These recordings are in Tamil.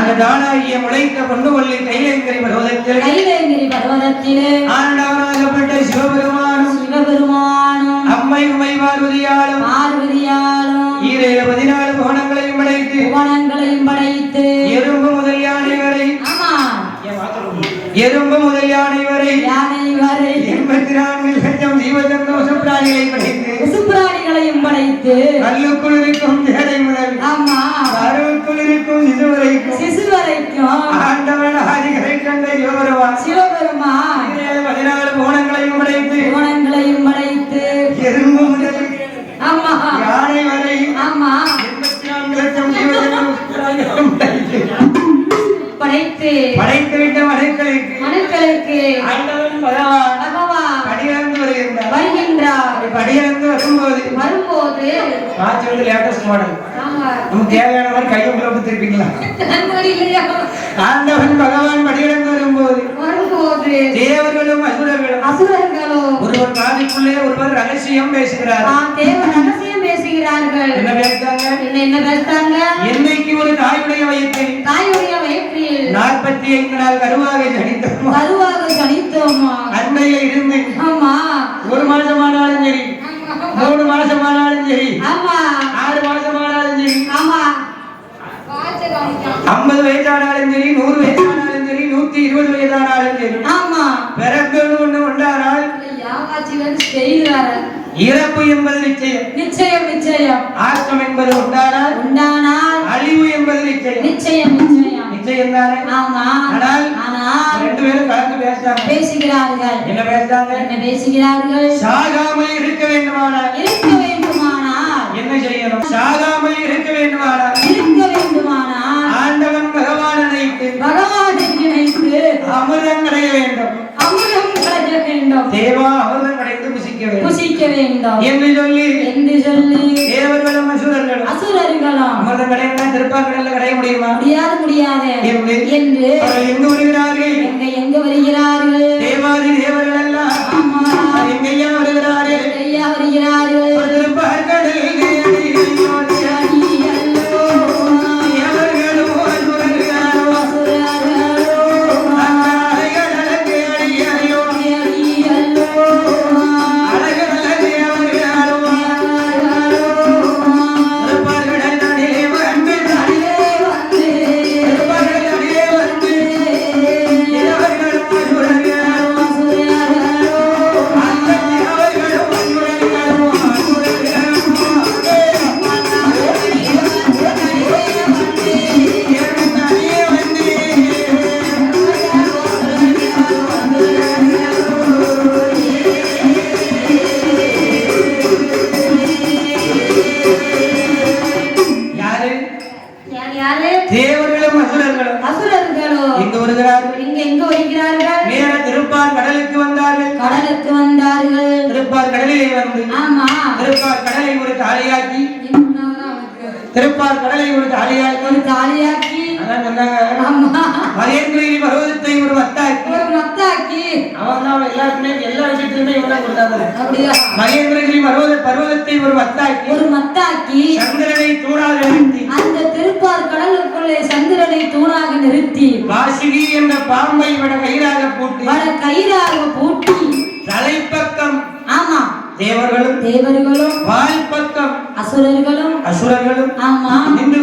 அந்த தானாகிய முளைத்த பொன்னுவள்ளி கைலேங்கிரி பர்வதத்திலே ஆண்டவனாகப்பட்ட சிவபெருமானும் அம்மை உமை பார்வதியாலும் ஈரேழு 14 புவனங்களையும் படைத்து எறும்பு முதல் யானை வரை 84 லட்சம் ஜீவஜந்து சுப்ராணிகளையும் படைத்து கல்லுக்குள் இருக்கும் ஜேடை முதல் கருவுக்குள் இருக்கும் சிசு வரைக்கும் ஆண்டவன் ஆதிகளை கண்ட சிவபெருமான் 14 புவனங்களையும் படைத்து எறும்பு முதல் யானை வரை 84 லட்சம் ஜீவஜந்து சுப்ராணிகளையும் படைத்துவிட்ட மனுக்களுக்கு ஆண்டவன் பகவான் படியிறந்து வருகின்றார். படியிறந்து வரும்போது காட்சி வந்து லேட்டஸ்ட் மாடல் நமக்கு தேவையான மாதிரி கையும் கிளம்பு திருப்பிங்களா. ஆண்டவன் பகவான் படியிறந்து வரும்போது தேவர்களும் அசுரர்களும் ஒருவர் காதிக்குள்ளே ஒருவர் ரகசியம் பேசுகிறார்கள். என்ன பேசுறாங்க? என்னைக்கு ஒரு தாயுடைய வயிற்றில் 45 நாள் கருவாக ஜனித்தோம் அன்னையில இருந்து 1 மாசமானாலும் சரி 3 மாசமானாலும் சரி 6 மாசமானாலும் சரி 50 வயதானாலும் சரி 100 வயதானாலும் சரி 120 வயதானாலும் சரி பிறப்பு ஒண்ணு உண்டானால் இறப்பு என்பது நிச்சயம் ஆக்கம் என்பது உண்டானால் அழிவு என்பது நிச்சயம் தானே. ஆனால் 2 பேரும் கலந்து பேசுகிறார்கள். என்ன பேசுகிறார்கள்? சாகாமல் இருக்க வேண்டுமானால் என்ன செய்யணும்? சாகாமல் இருக்க வேண்டுமானால் ஆண்டவன் பகவானை நினைத்து அமிர்தம் கிடைக்க வேண்டும். தேவா அமிர்தம் கிடைத்து புசிக்க வேண்டும் என்று சொல்லி தேவர்களும் அசுரர்களும் அமிர்தம் கிடைக்க திருப்பாக்கடல்ல கிடைக்க முடியுமா? முடியாது என்று எங்கு வருகிறார்கள்? தேவாதி தேவர்கள் எல்லாம் எங்கய்யா வருகிறார்கள்? திருப்பாக்கடல் திருப்பார் கடலை ஒரு தாலியாக்கி மகேந்திரகிரி பர்வதத்தை ஒரு மத்தாக்கி அவன் எல்லாருக்குமே எல்லா விஷயத்திலுமே இவன் கொடுத்தாங்க. மகேந்திரகிரி பர்வதத்தை ஒரு மத்தாக்கி சந்திரனை தூணாக நிறுத்தி அந்த திருப்பார் கடலுக்குள்ளே சந்திரனை தூணாக நிறுத்தி வாசுகி என்ற பாம்பை வட கயிறாக பூட்டி தலைப்பக்கம் தேவர்களும் வால் பக்கம் அசுரர்களும் நின்று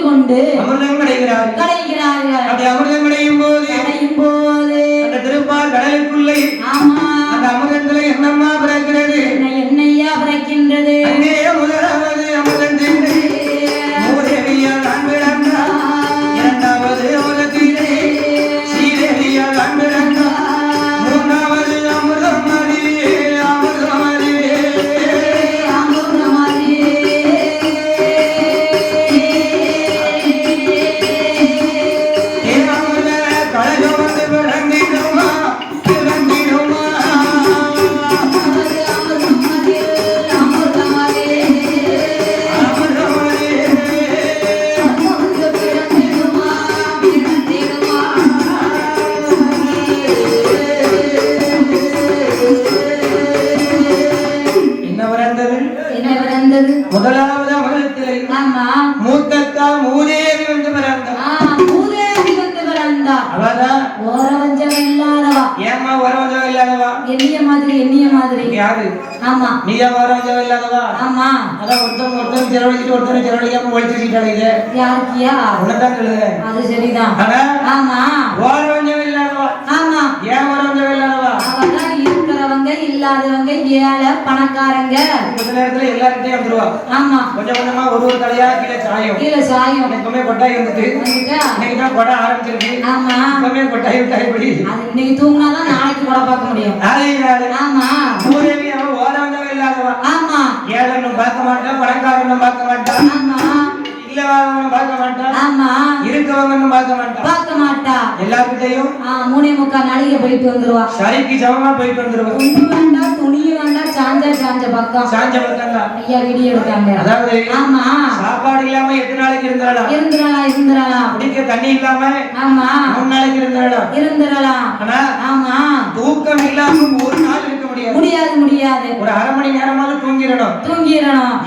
கொண்டு அமிர்தம் கிடைக்கிறார்கள். அப்படி அமிர்தம் கிடையும் போது அந்த திருப்பார் கடலுக்குள்ளே அந்த அமிர்தத்துல என்னம்மா பிறக்கிறது? என்னையா பிறக்கின்றது? முதலாவது அமிர்தம் தின்று மூதேவியால் நான் பிறந்தார். இரண்டாவது உலகத்திலே ஸ்ரீதேவியால் நான் பிறந்தார். மூன்றாவது அமிர்தம் அவதான் ஓரவஞ்சகம் இல்லாதவா. ஏமா ஓரவஞ்சகம் இல்லாதவா? எண்ணிய மாதிரி யாரு? ஆமா நீயா ஓரவஞ்சகம் இல்லாதவா? ஆமா. அதான் ஒருத்தன் செலவழிச்சுட்டு ஒருத்தனை செலவழிக்காம ஒழிச்சுக்கிட்டாங்க. இது யாருக்கியா? உனதான் சொல்லுங்க. அது சரிதான். ஆமா ஓரவஞ்சகம் இல்லாதவா. ஆமா. ஏன் ஓரவஞ்சகம் இல்லாதவா? அவதான் இருக்கிறவங்க இல்லாதவங்க ஏழை பணக்காரங்க கொஞ்ச நேரத்துல எல்லார்கிட்டயும் வந்துருவா. ஆமா. கொஞ்சம் கொஞ்சமா ஒரு தலையா கீழே சாயம். எப்பவுமே கொட்டாய் வந்துட்டு இன்னைக்குதான் கொடை ஆரம்பிச்சிருக்கு. ஆமா. எப்பவுமே கொட்டாய் விட்டாய்படி அது இன்னைக்கு தூங்கினாதான் நாளைக்கு கொடை பார்க்க முடியும். ஆமா. மூதேவி அவன் ஓரவஞ்சகம் இல்லாதவா. ஆமா. ஏழைன்னு பார்க்க மாட்டான், பணக்காரன்னு பார்க்க மாட்டான். ஆமா. இல்லவங்க பார்க்க மாட்டான். ஆமா. இருக்கவங்கன்னு பார்க்க மாட்டா. எல்லார்கிட்டையும் 3:45 நாளைக்கு போயிட்டு வந்துருவா. சரிக்கு சமமா போயிட்டு வந்துருவா. துணியும் வேண்டாம், சாஞ்ச பக்கம் தான் ஐயா வீடியோ எடுத்தாங்க. அதாவது ஆமா சாப்பாடு இல்லாம 8 நாளைக்கு இருந்துடலாம். குடிக்க தண்ணி இல்லாம ஆமா 3 நாளைக்கு இருந்துடலாம். ஆனா ஆமா தூக்கம் இல்லாம ஒரு நாள் இருக்க முடியாது. ஒரு அரை மணி நேரமாவது தூங்கிடணும்.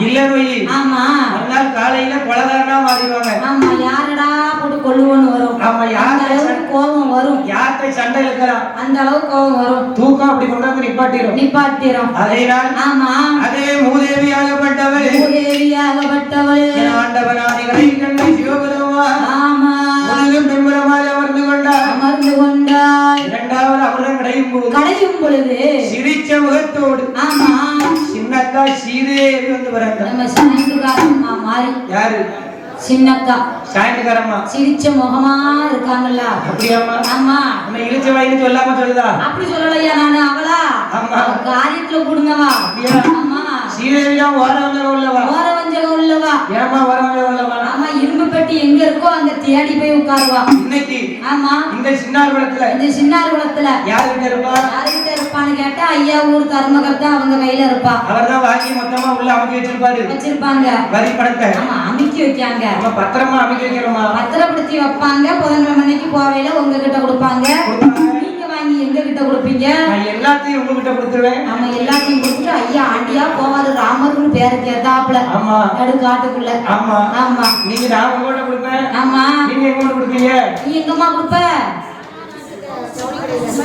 இல்ல ஆமா. மறுநாள் காலையில கொலகாரனா மாறிடுவாங்க. ஆமா. யாரடா போட்டு கொள்ளுவோன்னு வரும். ஆமா. யாருக்கு கோபம் வரும். யார்கிட்ட சண்டை இழுக்கலாம் அந்த அளவுக்கு கோபம் வரும். தூக்கம் அப்படி கொண்டாந்து நிப்பாட்டிரும். அதேதான். ஆமா. அதே மூதேவியாகப்பட்டவள் ஆண்டவனாதிகளை கண்ட சிவபெருமான். ஆமா. உலகம் பெரும்பரமாக அமர்ந்து கொண்டார். இரண்டாவது அமிர்தம் கடையும் பொழுது சிரிச்ச முகத்தோடு ஆமா சின்னக்கா சீதேவி வந்து வராங்க. நம்ம சாயந்தகாரம்மா மாறி. யாரு? சின்னக்கா சாயந்தகாரம்மா. சிரிச்ச முகமா இருக்காங்கல்ல. அப்படியாமா? ஆமா. நம்ம இழிச்ச வாயின்னு சொல்லாம சொல்லுதா? அப்படி சொல்லலையா நானு. அவளா? ஆமா. காரியத்துல கூடுங்கவா. ஆமா. சீதேவியா ஓரவஞ்சகம் உள்ளவா. ஏமா ஓரவஞ்சகம் உள்ளவா? ஆமா. இரும்பு பெட்டி எங்க இருக்கோ அங்க தேடி போய் உட்காருவா. இன்னைக்கு ஆமா இந்த சின்னார்குளத்துல யாருகிட்ட இருப்பான்னு கேட்டா ஐயா ஊர் தர்மகர்த்தா அவங்க கையில இருப்பா. அவர்தான் வாங்கி மொத்தமா உள்ள அமைக்க வச்சிருப்பாங்க வரி பணத்தை. ஆமா அமைக்கி வைக்காங்க. நம்ம பத்திரமா அமைக்க வைக்கிறோமா? பத்திரப்படுத்தி வைப்பாங்க. புதன்கிழமை அன்னைக்கு போவையில உங்ககிட்ட கொடுப்பாங்க. நீங்க வாங்கி எங்க கிட்ட கொடுப்பீங்க? எல்லாத்தையும் உங்ககிட்ட கொடுத்துருவேன். ஆமா. எல்லாத்தையும் கொடுத்துட்டு ஐயா ஆண்டியா போவாரு ராமர்னு பேரு கேட்டாப்ல. ஆமா. காட்டுக்குள்ள. ஆமா. ஆமா. நீங்க நான் உங்ககிட்ட கொடுப்பேன். ஆமா. நீங்க எங்க கொடுப்பீங்க? நீ எங்கம்மா கொடுப்ப?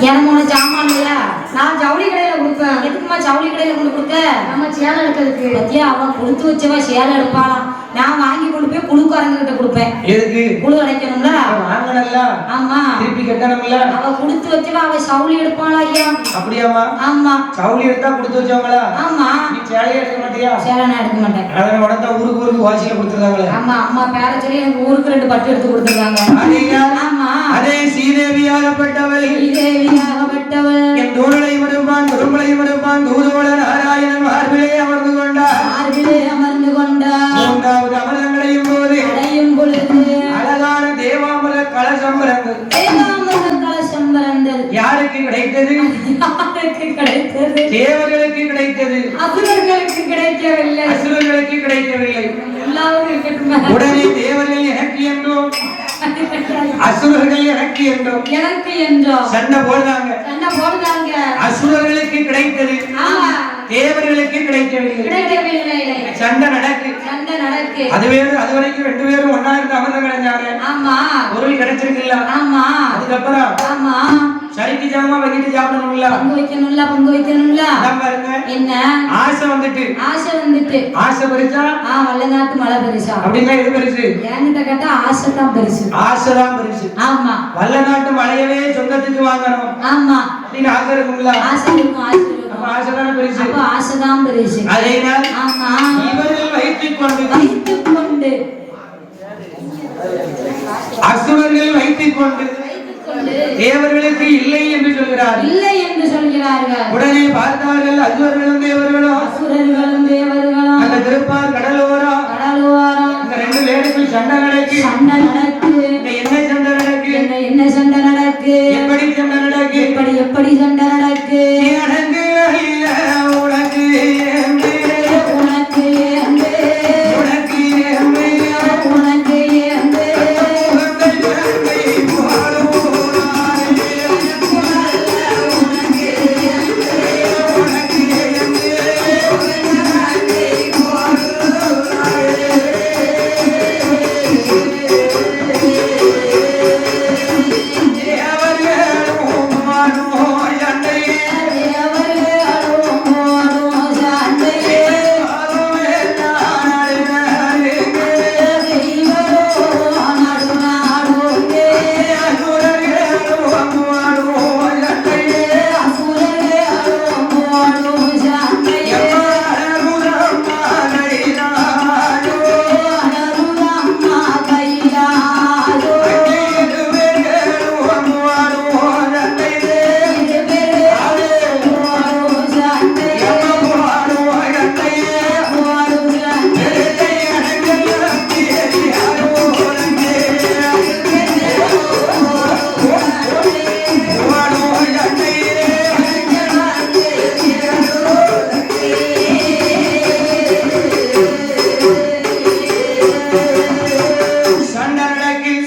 எனக்கு ஒண்ணு ஜாமான் இல்லையா? நான் ஜவுளி கடையில கொடுப்பேன். எதுக்குமா ஜவுளி கடையில கொண்டு கொடுத்த? நம்ம சேலை எடுக்கிறதுக்கு. பத்தியா அவன் கொடுத்து வச்சவா சேலை எடுப்பாளாம். நான் வாங்கி கொண்டு போய் குழுக்காரங்க கிட்ட கொடுப்பேன். எதுக்கு? குழு அடைக்கணும்ல. வாங்கணும்ல. ஆமா. திருப்பி கட்டணும்ல. அவ கொடுத்து வச்சவா அவ ஜவுளி எடுப்பாளா ஐயா? அப்படியாமா? ஆமா. ஜவுளி எடுத்தா கொடுத்து வச்சவங்களா? ஆமா. நீ சேலைய எடுக்க மாட்டியா? சேலை நான் எடுக்க மாட்டேன். அத உடனே ஊருக்கு வாசியில கொடுத்துருக்காங்களே. ஆமா. அம்மா பேர சொல்லி எனக்கு ஊருக்கு 2 பட்டு எடுத்து கொடுத்துருக்காங்க. ஆமா. அதே சீதேவியாகப்பட்டவள் என் தோழலை மறுப்பான் குருமலை மறுப்பான் தூதுவள நாராயணன் மார்பிலே அமர்ந்து கொண்டார். மூன்றாவது அமரங்களையும் போது அழகான தேவாமிர கலசம் பிறந்தது. யாருக்கு கிடைத்தது? தேவர்களுக்கு கிடைத்தது. அசுரர்களுக்கு கிடைக்கவில்லை. உடனே தேவர்கள் எனக்கு என்றும் அசுரர்கள் எனக்கு என்றும் சண்டை போடுறாங்க. அசுரர்களுக்கு கிடைத்தது. தேவர்களுக்கு கிடைக்கவில்லை. சண்டை நடக்கு. அது வரைக்கும் 2 பேரும் ஒன்னா இருந்து அமர்ந்து கிடைச்சாங்க. பொருள் கிடைச்சிருக்குல்ல. அதுக்கப்புறம் சரிக்கு ஜாமா வைக்கிட்டு சாப்பிடணும்ல. பங்கு வைக்கணும்ல. என்ன ஆசை வந்துட்டு ஆசை பெருசா வல்லநாட்டு மழை பெருசா அப்படின்னா எது பெருசு? என்கிட்ட கேட்டா ஆசைதான் பெருசு. ஆமா. வல்லநாட்டு மழையவே சொந்தத்துக்கு வாங்கணும். ஆமா. அப்படின்னு ஆசை இருக்கும்ல. ஆசைதான் பெருசு. அதேனால் ஆமா இவர்கள் வைத்துக்கொண்டு அசுரர்கள் வைத்துக்கொண்டு தேவர்களுக்கு இல்லை என்று சொல்கிறார்கள். உடனே பார்த்தார்கள் அசுரர்களும் தேவர்களும் அந்த திருப்பார் கடலோரம் இந்த 2 வேடுகள் சண்டை நடக்கு. என்ன சண்டை நடக்கு? எப்படி சண்டை நடக்கு?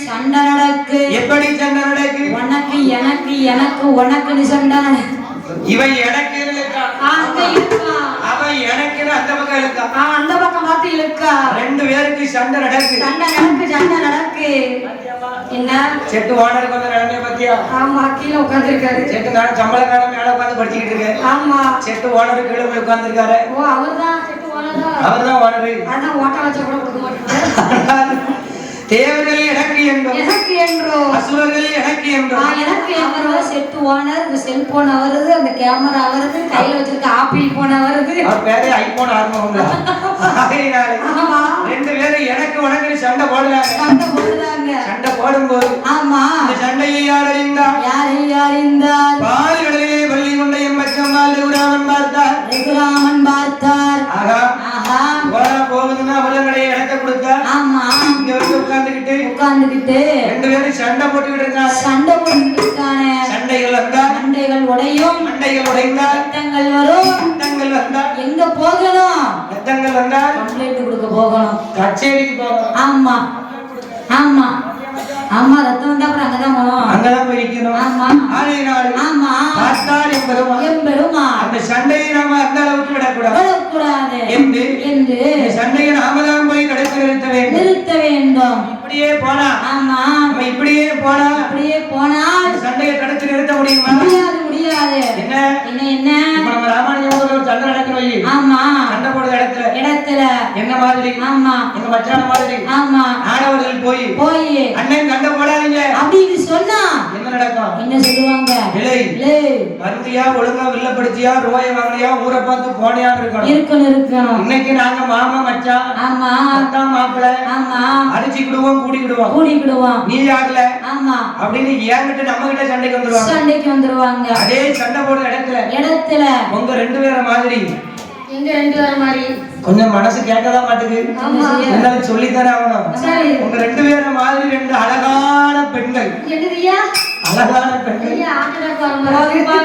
சண்டை நடக்கு. எப்படி சண்டை நடக்கு? உனக்கு எனக்கு எனக்கு உனக்குன்னு சண்டை நடக்கு. இவன் எனக்கு அவன் எனக்கு அந்த பக்கம் இழுக்கா. அந்த பக்கம் பார்த்து இழுக்கா. ரெண்டு பேருக்கு சண்டை நடக்கு. சண்டை நடக்கு. என்ன செட்டு ஓனருக்கு வந்து நடந்தே பத்தியா? ஆமா, கீழே உட்கார்ந்து இருக்காரு. செட்டு நான் சம்பளக்காரன் மேல உட்கார்ந்து படிச்சுக்கிட்டு இருக்கேன். ஆமா, செட்டு ஓனருக்கு கீழே போய் உட்கார்ந்து இருக்காரு. ஓ, அவர்தான் செட்டு ஓனர். அவர்தான் ஓனர். ஆனா ஓட்ட வச்ச கூட கொடுக்க மாட்டாங்க. தேவர்கள் எனக்கு என்றோ அசுரர்கள் எனக்கு என்றோ செட்டு ஓனர். இந்த செல்போன் அவரது, அந்த கேமரா அவரது, கையில வச்சிருக்க ஆப்பிள் போன் அவரது. அவர் பேரே ஐபோன் ஆரம்பம். ரெண்டு பேரும் எனக்கு உனக்கு சண்டை போடுறாங்க. சண்டை போடும்போது ஆமா, இந்த சண்டையை யார் அறிந்தார்? பால் கடலிலே பள்ளி கொண்ட எம்பச்சம்மாள் ரகுராமன் பார்த்தார். ஆஹா, போகுதுன்னா அவலங்கடைய இடத்தை கொடுத்தார். ஆமா, இங்க வந்து உட்கார்ந்துகிட்டு ரெண்டு பேரும் சண்டை போட்டுக்கிட்டு இருக்காங்க. சண்டைகள் உடையும். மண்டைகள் உடைந்தால் ரத்தங்கள் வரும். ரத்தங்கள் வந்தால் எங்க போகணும்? ரத்தங்கள் வந்தால் கம்ப்ளைண்ட் கொடுக்க போகணும். கச்சேரிக்கு போகணும். ஆமா ஆமா ஆமா, ரத்தம் வந்தா அப்புறம் அங்கதான் போயிருக்கணும். ஆமா, ஆமா, பார்த்தால் எம்பெருமான். அந்த சண்டையை நாம அந்த அளவுக்கு விடக்கூடாது. என்று சண்டையை நாம தான் போய் கடைசி நிறுத்த வேண்டும். இப்படியே போனா ஆமா, இப்படியே போனா சண்டையை தடுத்து நிறுத்த முடியுமா? முடியாது. என்ன நம்ம ராமானுஜம் ஒரு சண்டை நடக்கிறோம். ஆமா, சண்டை போடுற இடத்துல என்ன மாதிரி? ஆமா, எங்க மச்சான மாதிரி. ஆமா, ஆடவர்கள் போய் அண்ணன் சண்டை போடாதீங்க அப்படின்னு சொன்னா என்ன நடக்கும்? என்ன சொல்லுவாங்க? மருந்தியா ஒழுங்கா வில்லப்படுத்தியா ரோய வாங்கியா ஊரை பார்த்து போனியா இருக்கணும். இன்னைக்கு நாங்க மாமா மச்சான். ஆமா, அத்தான் மாப்பிள்ள. ஆமா, அடிச்சுக்கிடுவோம், கூடிக்கிடுவோம். நீ யாருல? ஆமா அப்படின்னு ஏங்கிட்ட நம்ம கிட்ட சண்டைக்கு வந்துருவாங்க. அதே சண்டை போடுற இடத்துல உங்க ரெண்டு பேர மாதிரி. எங்க ரெண்டு பேர மாதிரி? கொஞ்சம் மனசு கேட்கதான் மாட்டேங்குது. என்னால சொல்லித்தானே ஆகணும். உங்க ரெண்டு பேர மாதிரி ரெண்டு அழகான பெண்கள். அழகான பெண்கள்.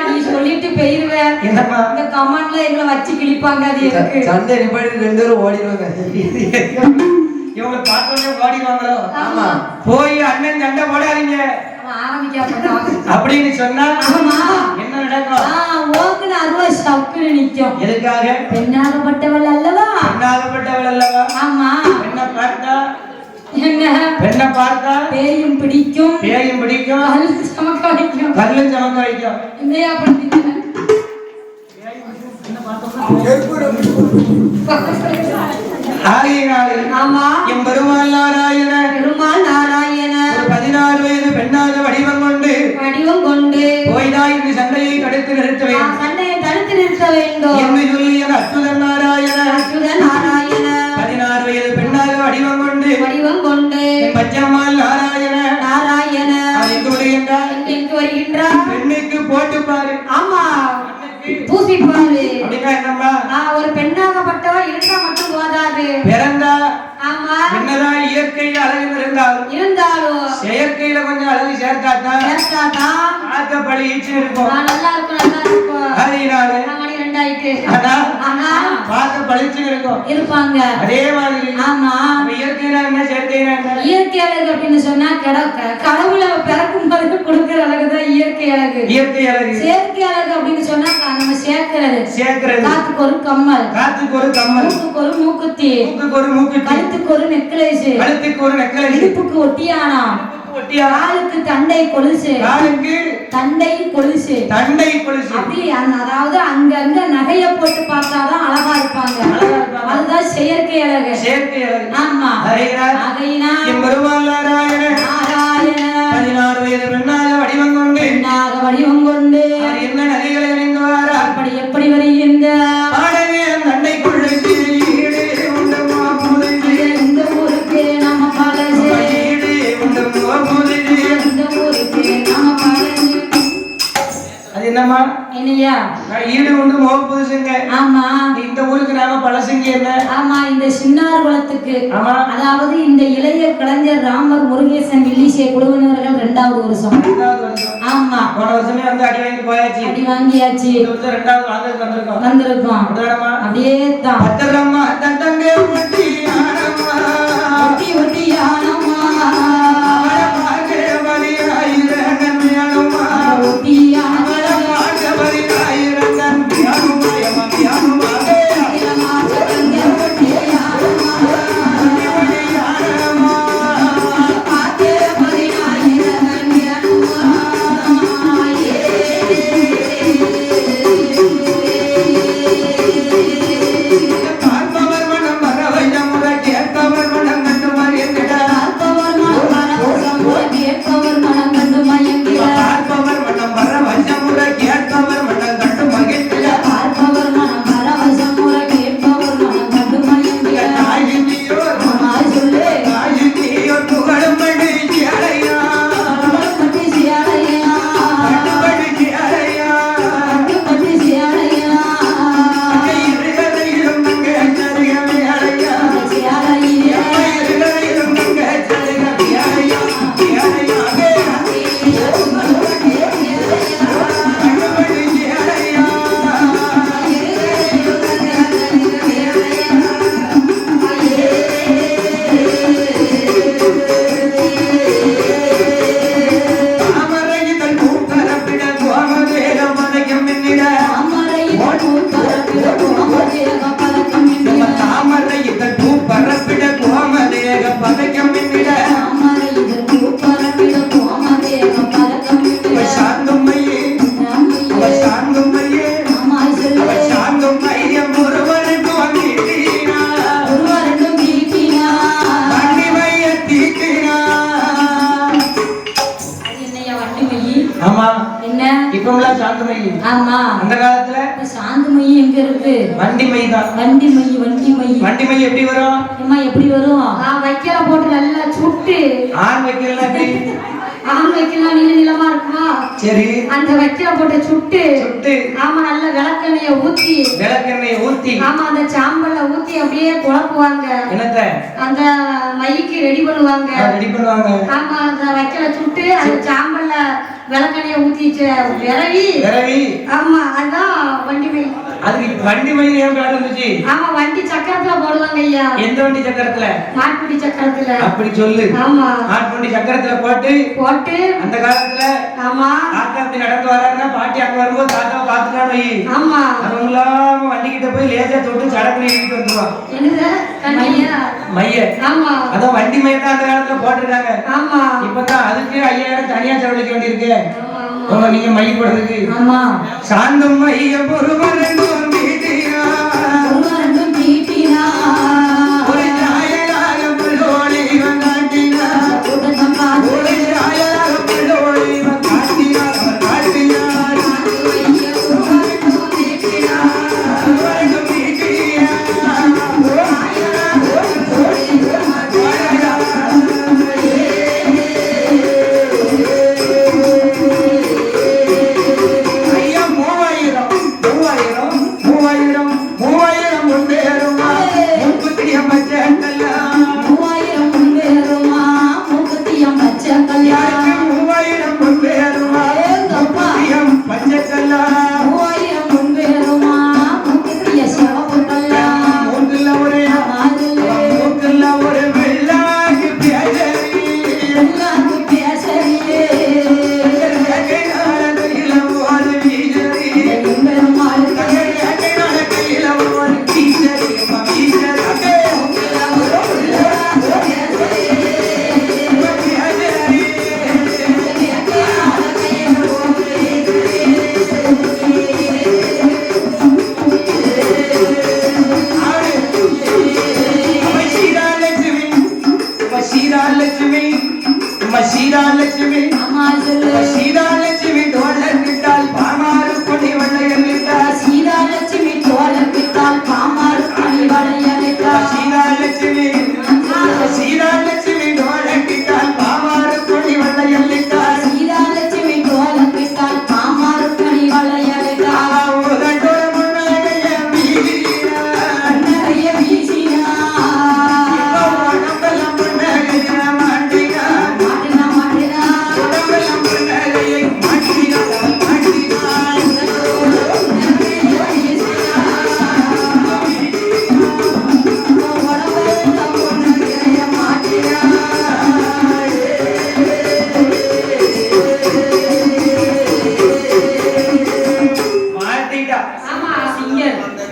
நீ சொல்லிட்டு போயிருவ. என்னப்பா இந்த கமெண்ட்ல எங்களை வச்சு கிழிப்பாங்க. அது எதுக்கு? சண்டை நிப்பாட்டி ரெண்டு பேரும் ஓடிடுவாங்க. இவங்க பார்த்தோன்னே ஓடிடுவாங்களோ? ஆமா, போய் அண்ணன் சண்டை போடாதீங்க அப்படின்னு சொன்னா என்ன நடக்கும்? ஓக்குன்னு அருவா சவுக்குன்னு நிக்கும். எதுக்காக? பெண்ணாகப்பட்டவள் அல்லவா? ஆமா, பெண்ணை பார்த்தா பேயும் பிடிக்கும். கல்லும் சமக்க வைக்கும். இல்லையா? பெருமாள் நாராயண 16 வயது பெண்ணாக வடிவம் கொண்டு போய்தான் இந்த சண்டையை தடுத்து நிறுத்த வேண்டும் என்று சொல்லிய அச்சுதன் நாராயண 16 வயது பெண்ணாக வடிவம் கொண்டு பச்சம்மாள் நாராயண எங்கு வருகின்றார்? பெண்ணுக்கு போட்டுப்பாரு. ஆமா, பூசிப்பாரு. அப்படின்னா என்னம்மா? ஒரு பெண்ணாகப்பட்டவ இருந்தா மட்டும் போதாது. பிறந்தா ஆமா, என்னதான் இயற்கையில அழகு இருந்தாலும் செயற்கையில கொஞ்சம் அழகு சேர்த்தாதான் பார்க்க பழிச்சு இருக்கும். நல்லா இருக்கும். அதனால மணி 2 ஆயிட்டு பார்க்க பழிச்சு இருப்பாங்க. அதே மாதிரி ஆமா, இயற்கையில என்ன செயற்கையில என்ன? இயற்கை அழகு அப்படின்னு சொன்னா கடவுளை பிறக்கும் போது கொடுக்கிற அழகுதான் இயற்கை அழகு. செயற்கை அழகு அப்படின்னு சொன்னா நம்ம சேர்க்கிறது. காத்துக்கு ஒரு கம்மல், மூக்குக்கு ஒரு மூக்குத்தி, கழுத்துக்கு ஒரு நெக்லஸ், இடுப்புக்கு ஒட்டியானம், காலுக்கு தண்டை கொலுசு, அப்படி அதாவது அங்கங்க நகைய போட்டு பார்த்தாதான் அழகா இருப்பாங்க. அதுதான் செயற்கை அழகு. ஆமா, நாராயண 16 வயது பெண்ணாக வடிவம் கொண்டு என்ன நகைகளை அணிந்துவாரா? அப்படி எப்படி வருகின்ற தண்டை கொள்ளைக்கு இந்த ஊருக்கு நம்ம பழசு, அது என்னமா? என்னையா ஈடு உண்டு மோக புதுசுங்க. ஆமா, இந்த ஊருக்கு நாம பழசுங்க. என்ன? ஆமா, இந்த சின்னார் குளத்துக்கு. ஆமா, அதாவது இந்த இளைய கலைஞர் ராமர் முருகேசன் வில்லிசை குழுவினர்கள் 2வது வருஷம். ஆமா, போன வருஷமே வந்து அடி வாங்கியாச்சு. இந்த வருஷம் 2வது வந்திருக்கோம். அப்படியே தான் பத்திரமா தந்தங்க ஒட்டி ஆனமா ஆமா அந்த காலத்துல சாந்தமை எங்க இருக்கு? வண்டிமை தான். வண்டிமை எப்படி வரும்? அம்மா எப்படி வரும்? வைக்கல போட்டு நல்லா சுட்டு ஆண் வைக்கல எப்படி? ஆண் வைக்கலாம் நீளமா இருக்குமா? சரி. அந்த வைக்கல போட்டு சுட்டு ஆமா நல்ல விளக்கெண்ணெய ஊத்தி ஆமா அந்த சாம்பல்ல ஊத்தி அப்படியே குழப்புவாங்க. என்னத்த? அந்த மைக்கு ரெடி பண்ணுவாங்க. ஆமா அந்த வைக்கல சுட்டு அந்த சாம்பல்ல விளக்கெண்ணெய ஊத்தி விரவி ஆமா அதான் வண்டிமை. அதுக்கு வண்டிமை ஏன் பேர் வந்துச்சு? ஆமா வண்டி சக்கரத்துல போடுவாங்க ஐயா. எந்த வண்டி சக்கரத்துல? மாட்டுவண்டி சக்கரத்துல. அப்படி சொல்லு. ஆமா மாட்டுவண்டி சக்கரத்துல போட்டு அந்த காலத்துல ஆமா தாத்தா அப்படி நடந்து வராருன்னா பாட்டி அங்க வரும்போது தாத்தாவை பார்த்துட்டானு வை. ஆமா அவங்களாம் வண்டி கிட்ட போய் லேசா தொட்டு சடக்கு நீட்டு வந்துருவான். என்னது? மைய. ஆமா அதான் வண்டி மைய தான் அந்த காலத்துல போட்டிருக்காங்க. ஆமா இப்பதான் அதுக்கு 5000 தனியா செலவழிக்க வேண்டியிருக்கு. நீங்க மைய போடுறதுக்கு. ஆமா சாந்தம் மைய பொறுவரங்கும் ஒரு ஜாயலாக புள்ளோடி வந்தாட்டினா ஒரு ஜாயலாக புள்ளோடி வந்தாட்டினா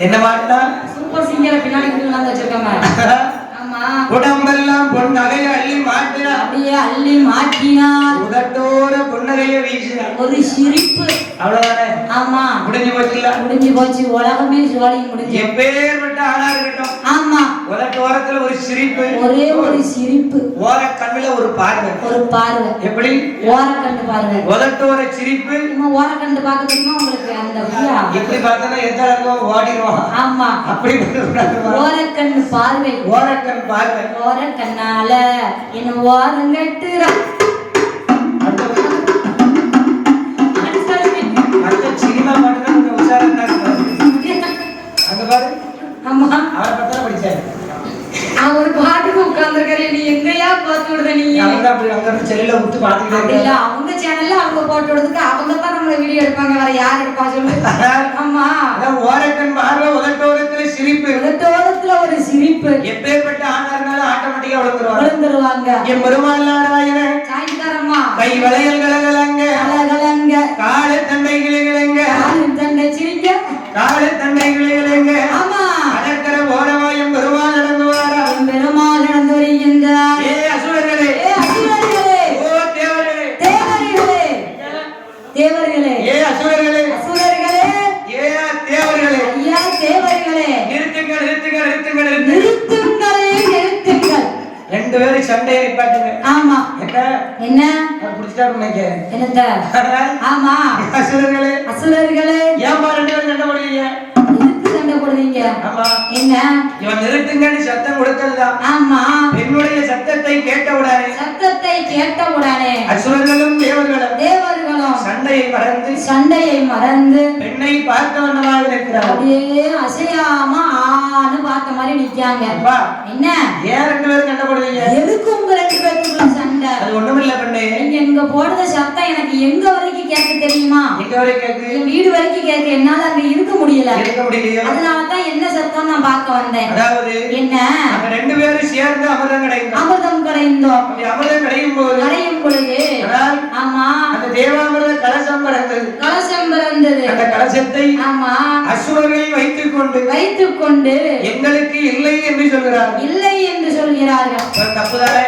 என்ன மாட்டா சூப்பர் சிங்கர் பின்னாடி வந்து வச்சிருக்காங்க. ஆமா உடம்பெல்லாம் பொன்னகைய அள்ளி மாட்டினா அப்படியே அள்ளி மாட்டினார். உதட்டோர பொன்னகைய வீசினார். ஒரு சிரிப்பு அவ்வளவுதானே. ஆமா முடிஞ்சு போச்சு உலகமே ஜோலி முடிஞ்சு. எப்பேற்பட்ட ஆளா இருக்கட்டும். ஆமா உதட்டோரத்துல ஒரு சிரிப்பு. ஒரே ஒரு சிரிப்பு. ஓர கண்ணுல ஒரு பார்வை. எப்படி? ஓர கண்ணு பார்வை. உதட்டோர சிரிப்பு. ஓர கண்ணு பார்க்க தெரியுமா உங்களுக்கு? அந்த எப்படி பார்த்தா எந்த அளவுக்கு ஓடிடுவோம். ஆமா அப்படி ஓர கண்ணு பார்வை. ஓர கண்ணால என்ன ஓரம் கட்டுறா. சினிமா பாட்டு கொஞ்சம் உஷாரா அங்க பாரு. ஆமா அவரை பத்திரம் படிச்சாரு. அவர் பாட்டுக்கு உட்கார்ந்துருக்காரு. நீ எங்கயா பார்த்து விடுற? நீ அங்க செல்ல செல்ல விட்டு பாத்துக்கிட்டே இல்ல அவங்க சேனல்ல அவங்க போட்டோடுக்கு அவங்க தான் நம்மள வீடியோ எடுப்பாங்க, வேற யார் எடுப்பா சொல்லு? ஆமா, ஓரக்கண் பார்வை உதட்டோரத்துல சிரிப்பு, உதட்டோரத்துல ஒரு சிரிப்பு. எப்பேற்பட்ட ஆணா இருந்தாலும் ஆட்டோமேட்டிக்கா விழுந்துருவாங்க. என் பெருமாள் நாராயண சாய்ந்தாரம்மா கை வளையல் கலகலங்க கலகலங்க, கால தண்டை கிளைகளங்க, காலின் தண்டை சிரிக்க, கால தண்டை கிளைகளங்க. ஆமா, கடற்கரை ஓரமா என் பெருமாள் நடந்து வாரா, என் பெருமாள் நடந்து வருகின்றார். ஏ அசுரர்களே, ஏ அசுரர்களே, ஓ தேவர்களே, தேவர்களே, தேவர்களே, ஏ அசுரர்களே, அசுரர்களே, ஏ தேவர்களே, ஐயா தேவர்களே, நிறுத்துங்கள் நிறுத்துங்கள் நிறுத்துங்கள் நிறுத்துங்களே நிறுத்துங்கள். ரெண்டு பேரும் சண்டையை நிப்பாட்டுங்க. ஆமா, என்ன புடிச்சிட்டா நினைக்கிறேன் என்னத்த? ஆமா, அசுரர்களே, அசுரர்களே, ஏன்பா ரெண்டு பேரும் சண்டை போடுவீங்க? எதுக்கு சண்டை போடுவீங்க? ஆமா, என்ன இவன் நிறுத்துங்கன்னு சத்தம் கொடுத்ததுதான். ஆமா, என்னுடைய சத்தத்தை கேட்டவுடனே, சத்தத்தை கேட்டவுடனே அசுரர்களும் தேவர்களும் தேவர்களும் சண்டையை மறந்து பெண்ணை பார்த்தவண்ணமாக இருக்கிறார். அப்படியே அசையாம ஆன்னு பார்த்த மாதிரி நிக்காங்க. என்ன ஏன் ரெண்டு பேரும் சண்டை போடுவீங்க? எதுக்கு உங்க ரெண்டு பேருக்குள்ள சண்டை? அது ஒண்ணுமில்ல பெண்ணே, நீங்க இங்க போடுற சத்தம் எனக்கு எங்க வரைக்கும் கேட்க தெரியுமா? எங்க வரைக்கும் கேக்கு? என் வீடு வரைக்கும் கேட்க. என்னால அங்க இருக்க முடியல. அதனாலதான் என்ன சத்தம் நான் பார்க்க வந்தேன். அதாவது என்ன, ரெண்டு பேரும் சேர்ந்து அமிர்தம் கடைந்தோம். அமிர்தம் கடைந்தோம். அமிர்தம் கடையும் பொழுது ஆமா, அந்த தேவாமிர்த கலசம் பிறந்தது. கலசம் பிறந்தது. அந்த கலசத்தை ஆமா அசுரர்கள் வைத்துக் கொண்டு எங்களுக்கு இல்லை என்று சொல்கிறார்கள். இல்லை என்று சொல்கிறார்கள். தப்புதானே?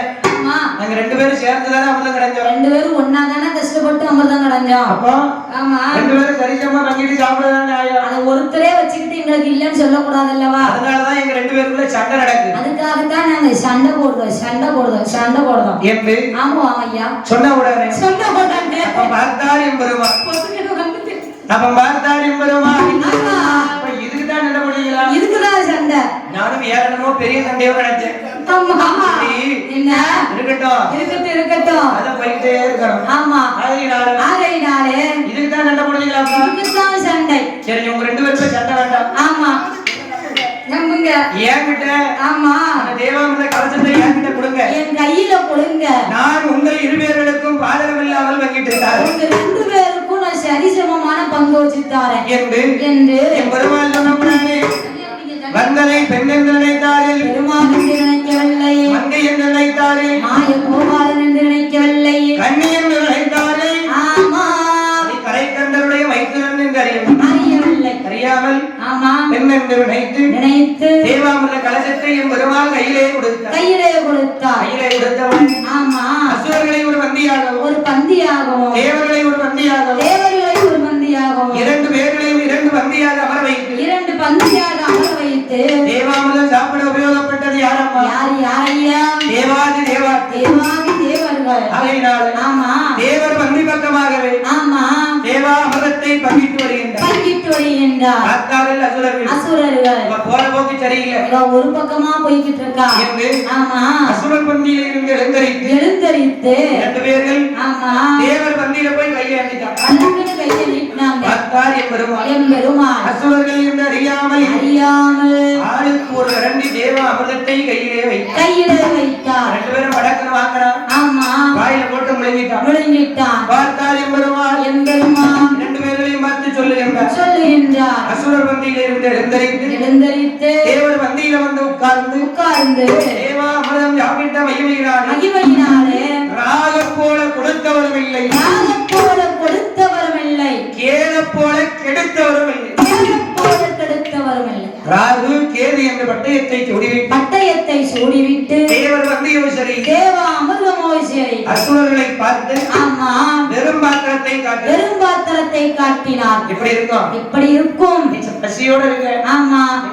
நாங்க ரெண்டு பேரும் சேர்ந்துதானே அமிர்தம் கடைஞ்சோம். ரெண்டு பேரும் ஒன்னா தானே கஷ்டப்பட்டு அமிர்தம் கடைஞ்சோம். அப்போ ஆமா, ரெண்டு பேரும் சரிசமா பங்கிட்டு சாப்பிடுறதானே ஆயம். அதை ஒருத்தரே வச்சுக்கிட்டு எங்களுக்கு இல்லைன்னு சொல்லக்கூடாது அல்லவா? அதனாலதான் எங்க ரெண்டு பேருக்குள்ள சண்டை நடக்குது. அதுக்காகத்தான் நாங்க சண்டை போடுறோம் என்று ஆமா ஐயா சொன்ன உடனே பார்த்தார் எம்பெருமான். இதுக்குதான் என்ன பண்ணுவீங்களா? இதுக்குதான் சண்டை. நானும் வேற என்னமோ பெரிய சண்டையோ நினைச்சேன். என்ன இருக்கட்டும், அதான் போயிட்டே இருக்கணும். ஆமா, ஆகையினாலே இதுக்குதான் சண்டை போடுவீங்களா? இதுக்குதான் சண்டை. சரி, உங்க ரெண்டு பேருக்குள்ள சண்டை வேண்டாம். ஆமா, நம்புங்க. என்கிட்ட ஆமா, தேவாமிர்த கலசத்தை என்கிட்ட கொடுங்க. என் கையில கொடுங்க. நான் உங்கள் இருவேர்களுக்கும் பாதகம் இல்லாமல் வாங்கிட்டு உங்க ரெண்டு பேருக்கும் நான் சரிசமமான பங்கு வச்சு தரேன் என்று என் பெருமாள் சொன்னே. வந்தனை பெண் என்று நினைத்தாரில் பெருமாள் என்று நினைக்கவில்லை, மங்கை என்று நினைத்தாரில் மாய கோபாலன் என்று நினைக்கவில்லை, கண்ணி என்று நினைத்தாரில் ஆமா கரை கண்டருடைய மைத்துனன் என்று அறியவில்லை, அறியாமல் ஆமா பெண் என்று நினைத்து தேவாமிர்த கலசத்தை என் பெருமாள் கையிலே கொடுத்தார். கையிலே கொடுத்தவன் ஆமா அசுரர்களை ஒரு பந்தியாகவும் தேவர்களை ஒரு பந்தியாகவும் இரண்டு பேர்களையும் இரண்டு பந்தியாக அமர வைத்து தேவாமிர்தம் சாப்பிட உபயோகப்பட்டது யாரம்மா? யாரையா? தேவாதி தேவர்கள். ஆகையினால் ஆமா, தேவர் பந்தி பக்கமாகவே ஆமா தேவா அமிர்தத்தை பங்கிட்டு வருகின்றார். பார்த்தார்கள் அசுரர்கள். போற போக்கு சரியில்லை, ஒரு பக்கமா போய்கிட்டு இருக்கா என்று ஆமா அசுரன் பந்தியில இருந்து எழுந்தரித்து ரெண்டு பேர்கள் ஆமா தேவர் பந்தியில போய் கையை நீட்டினாங்க. பார்த்தார் எம்பெருமான். அசுரர்கள் என்று அறியாமல் ஆளுக்கு ஒரு இரண்டு தேவ அமிர்தத்தை கையிலே வைத்தார். ரெண்டு பேரும் வடக்குன்னு வாங்கினான். ஆமா, வாயில போட்டு முழுங்கிட்டான். பார்த்தார் எம்பெருமான். ரெண்டு பேர்களையும் பார்த்து சொல்லுகின்றார். அசுரர் பந்தியில இருந்து எழுந்தரித்து தேவர் பந்தியில வந்து உட்கார்ந்து தேவா அமிர்தம் சாப்பிட்ட மகிமையினாலே ராக போல கொடுத்தவரும் இல்லை, கேத போல கெடுத்தவரும் இல்லை. ராகு கேது என்ற பட்டயத்தை சூடிவிட்டு தேவர் வந்தியோ சரி தேவா அமிர்தமோ சரி அசுரர்களை பார்த்து ஆமா வெறும் பாத்திரத்தை காட்டினார். எப்படி இருக்கும்? பசியோட இருக்கு. ஆமா, 5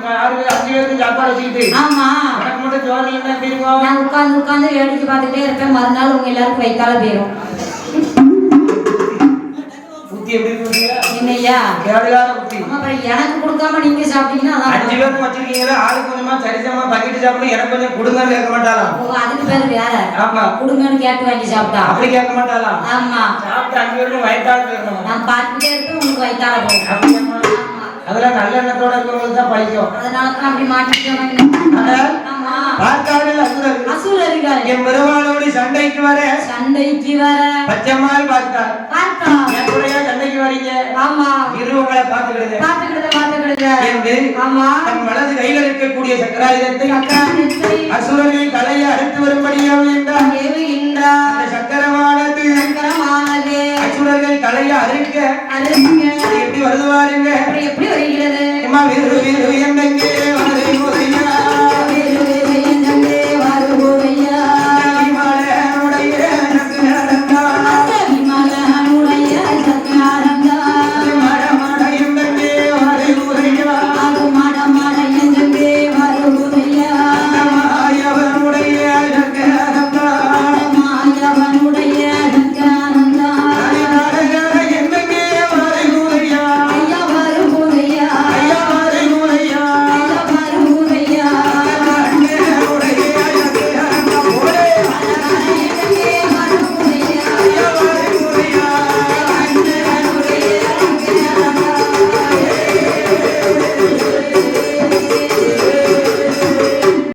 பேருக்கு சாப்பாடு வச்சுக்கிட்டு ஆமா எனக்கு மட்டும் ஜோர் இல்லைன்னா எப்படி இருக்கும்? நான் உட்கார்ந்து வேடிக்கை பார்த்துட்டே இருப்பேன். மறுநாள் உங்க எல்லாருக்கும் வைத்தால போயிரும். என்னையா எனக்கு கொடுக்காம நீங்க சாப்பிட்டீங்கன்னா 5 பேருக்கு வச்சிருக்கீங்களா? ஆளுக்கு கொஞ்சமா சரிசமா பக்கெட் சாப்பிடணும். எனக்கு கொஞ்சம் கொடுங்கன்னு கேட்க மாட்டாளாம். அதுக்கு பேரு வேற. ஆமா, கொடுங்கன்னு கேட்டு வாங்கி சாப்பிட்டா அப்படி கேட்க மாட்டாளாம். ஆமா, சாப்பிட்டு 5 பேருக்கும் வயிற்றால போயிடணும். நான் பார்த்துட்டே இருப்பேன், உங்களுக்கு வயிற்றால போகும். அதெல்லாம் நல்ல எண்ணத்தோட இருக்கவங்களுக்கு தான் பழிக்கும். அதனால தான் அப்படி மாட்டிட்டோம். ஆமா, பார்த்தார்கள் அசுரர்கள் என் பெருமாளோடு சண்டைக்கு வர பச்சம்மாள் பார்த்தார் என்னுடைய சண்டைக்கு வரீங்க இரு உங்களை பார்த்துக்கிடுங்க என்று தன் வலது கையில் இருக்கக்கூடிய சக்கராயுதத்தை அசுரர்கள் தலையை அறுத்து வரும்படியாக என்றார் சக்கரமானது அசுரர்கள் தலையை அறுக்க எப்படி வருது பாருங்க எப்படி வருகிறது விரு விரு என்னங்கே